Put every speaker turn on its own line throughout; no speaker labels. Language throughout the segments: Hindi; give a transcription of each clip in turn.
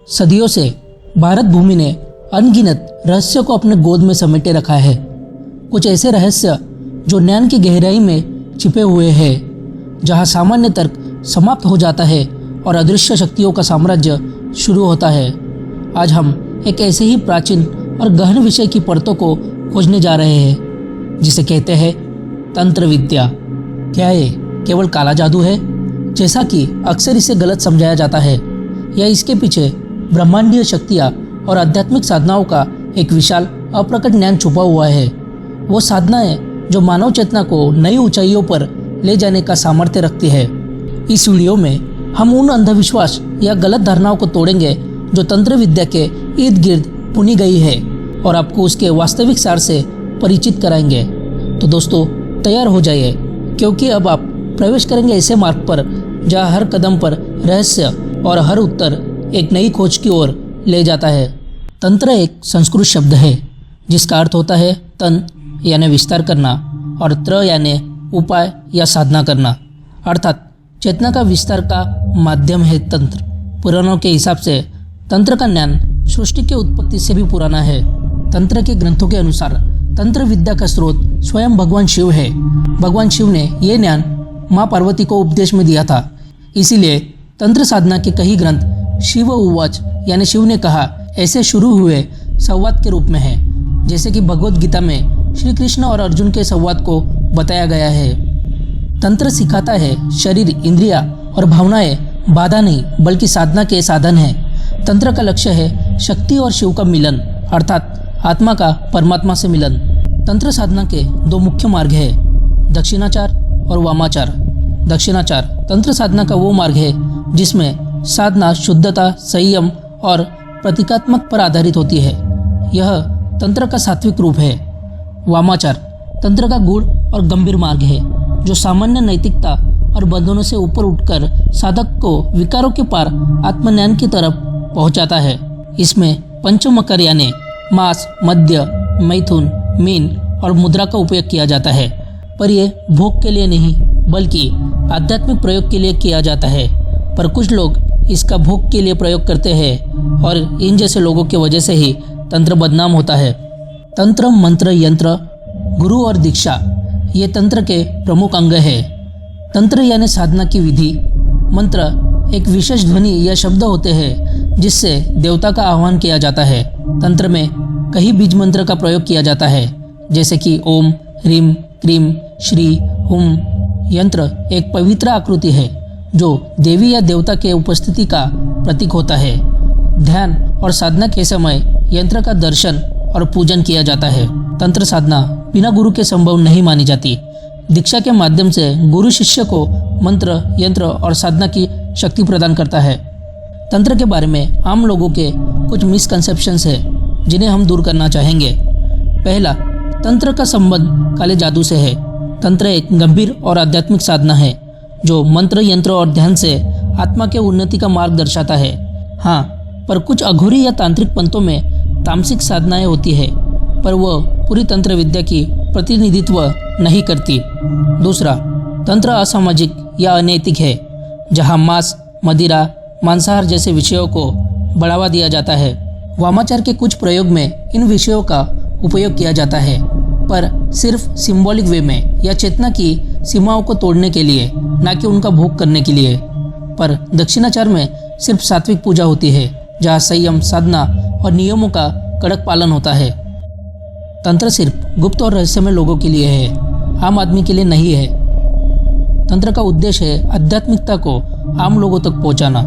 सदियों से भारत भूमि ने अनगिनत रहस्यों को अपने गोद में समेटे रखा है। कुछ ऐसे रहस्य जो ज्ञान की गहराई में छिपे हुए हैं, जहां सामान्य तर्क समाप्त हो जाता है और अदृश्य शक्तियों का साम्राज्य शुरू होता है। आज हम एक ऐसे ही प्राचीन और गहन विषय की परतों को खोजने जा रहे हैं, जिसे कहते हैं तंत्र विद्या। क्या ये केवल काला जादू है, जैसा कि अक्सर इसे गलत समझाया जाता है, या इसके पीछे ब्रह्मांडीय शक्तियाँ और आध्यात्मिक साधनाओं का एक विशाल अप्रकट ज्ञान छुपा हुआ है? वो साधनाएं जो मानव चेतना को नई ऊंचाइयों पर ले जाने का सामर्थ्य रखती है। इस वीडियो में हम उन अंधविश्वास या गलत धारणाओं को तोड़ेंगे जो तंत्र विद्या के इर्द गिर्द बुनी गई है, और आपको उसके वास्तविक सार से परिचित कराएंगे। तो दोस्तों, तैयार हो जाइए, क्योंकि अब आप प्रवेश करेंगे ऐसे मार्ग पर जहाँ हर कदम पर रहस्य और हर उत्तर एक नई खोज की ओर ले जाता है। तंत्र एक संस्कृत शब्द है जिसका अर्थ होता है तन यानी विस्तार करना, और त्र यानी उपाय या साधना करना, अर्थात चेतना का विस्तार का माध्यम है तंत्र। पुराणों के हिसाब से तंत्र का ज्ञान सृष्टि के उत्पत्ति से भी पुराना है। तंत्र के ग्रंथों के अनुसार तंत्र विद्या का स्रोत स्वयं भगवान शिव है। भगवान शिव ने यह ज्ञान माँ पार्वती को उपदेश में दिया था। इसीलिए तंत्र साधना के कई ग्रंथ शिव उवाच यानी शिव ने कहा ऐसे शुरू हुए संवाद के रूप में है, जैसे कि भगवत गीता में श्री कृष्ण और अर्जुन के संवाद को बताया गया है। तंत्र सिखाता है शरीर, इंद्रिया और भावनाएं बाधा नहीं बल्कि साधना के साधन है। तंत्र का लक्ष्य है शक्ति और शिव का मिलन, अर्थात आत्मा का परमात्मा से मिलन। तंत्र साधना के दो मुख्य मार्ग है, दक्षिणाचार और वामाचार। दक्षिणाचार तंत्र साधना का वो मार्ग है जिसमें साधना शुद्धता, संयम और प्रतीकात्मक पर आधारित होती है। यह तंत्र का सात्विक रूप है। वामाचार तंत्र का गूढ़ और गंभीर मार्ग है, जो सामान्य नैतिकता और बंधनों से ऊपर उठकर साधक को विकारों के पार आत्मज्ञान की तरफ पहुंचाता है। इसमें पंचमकर यानी मांस, मद्य, मैथुन, मीन और मुद्रा का उपयोग किया जाता है, पर यह भोग के लिए नहीं बल्कि आध्यात्मिक प्रयोग के लिए किया जाता है। पर कुछ लोग इसका भोग के लिए प्रयोग करते हैं, और इन जैसे लोगों की वजह से ही तंत्र बदनाम होता है। तंत्र, मंत्र, यंत्र, गुरु और दीक्षा ये तंत्र के प्रमुख अंग है। तंत्र यानी साधना की विधि। मंत्र एक विशेष ध्वनि या शब्द होते हैं जिससे देवता का आह्वान किया जाता है। तंत्र में कई बीज मंत्र का प्रयोग किया जाता है, जैसे कि ओम, ह्रीम, क्रीम, श्री, हुम। यंत्र एक पवित्र आकृति है जो देवी या देवता के उपस्थिति का प्रतीक होता है। ध्यान और साधना के समय यंत्र का दर्शन और पूजन किया जाता है। तंत्र साधना बिना गुरु के संभव नहीं मानी जाती। दीक्षा के माध्यम से गुरु शिष्य को मंत्र, यंत्र और साधना की शक्ति प्रदान करता है। तंत्र के बारे में आम लोगों के कुछ मिसकंसेप्शंस है जिन्हें हम दूर करना चाहेंगे। पहला, तंत्र का संबंध काले जादू से है। तंत्र एक गंभीर और आध्यात्मिक साधना है जो मंत्र, यंत्र और ध्यान से आत्मा के उन्नति का मार्ग दर्शाता है। हाँ, पर कुछ अघोरी या तांत्रिक पंथों में तामसिक साधनाएं होती है, पर वह पूरी तंत्र विद्या की प्रतिनिधित्व नहीं करती। दूसरा, तंत्र असामाजिक या अनैतिक है, जहाँ मांस, मदिरा, मांसाहार जैसे विषयों को बढ़ावा दिया जाता है। वामाचार के कुछ प्रयोग में इन विषयों का उपयोग किया जाता है, पर सिर्फ सिंबॉलिक वे में या चेतना की सीमाओं को तोड़ने के लिए, ना कि उनका भोग करने के लिए। पर दक्षिणाचार में सिर्फ सात्विक पूजा होती है, जहाँ संयम, साधना और नियमों का कड़क पालन होता है। तंत्र सिर्फ गुप्त और रहस्यमय लोगों के लिए है, आम आदमी के लिए नहीं है। तंत्र का उद्देश्य है आध्यात्मिकता को आम लोगों तक पहुंचाना।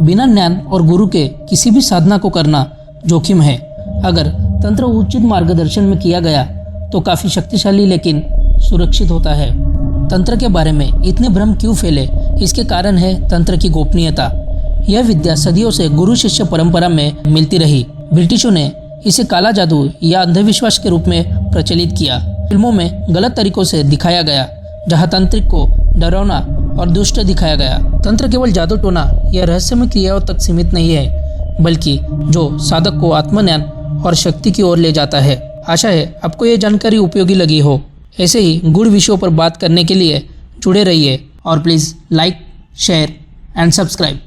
बिना ज्ञान और गुरु के किसी भी साधना को करना जोखिम है। अगर तंत्र उचित मार्गदर्शन में किया गया तो काफी शक्तिशाली लेकिन सुरक्षित होता है। तंत्र के बारे में इतने भ्रम क्यों फैले? इसके कारण है तंत्र की गोपनीयता। यह विद्या सदियों से गुरु शिष्य परंपरा में मिलती रही। ब्रिटिशों ने इसे काला जादू या अंधविश्वास के रूप में प्रचलित किया। फिल्मों में गलत तरीकों से दिखाया गया, जहाँ तांत्रिक को डरावना और दुष्ट दिखाया गया। तंत्र केवल जादू टोना या रहस्यमय क्रियाओं तक सीमित नहीं है, बल्कि जो साधक को आत्मज्ञान और शक्ति की ओर ले जाता है। आशा है आपको ये जानकारी उपयोगी लगी हो। ऐसे ही गुड़ विषयों पर बात करने के लिए जुड़े रहिए, और please like, share and subscribe.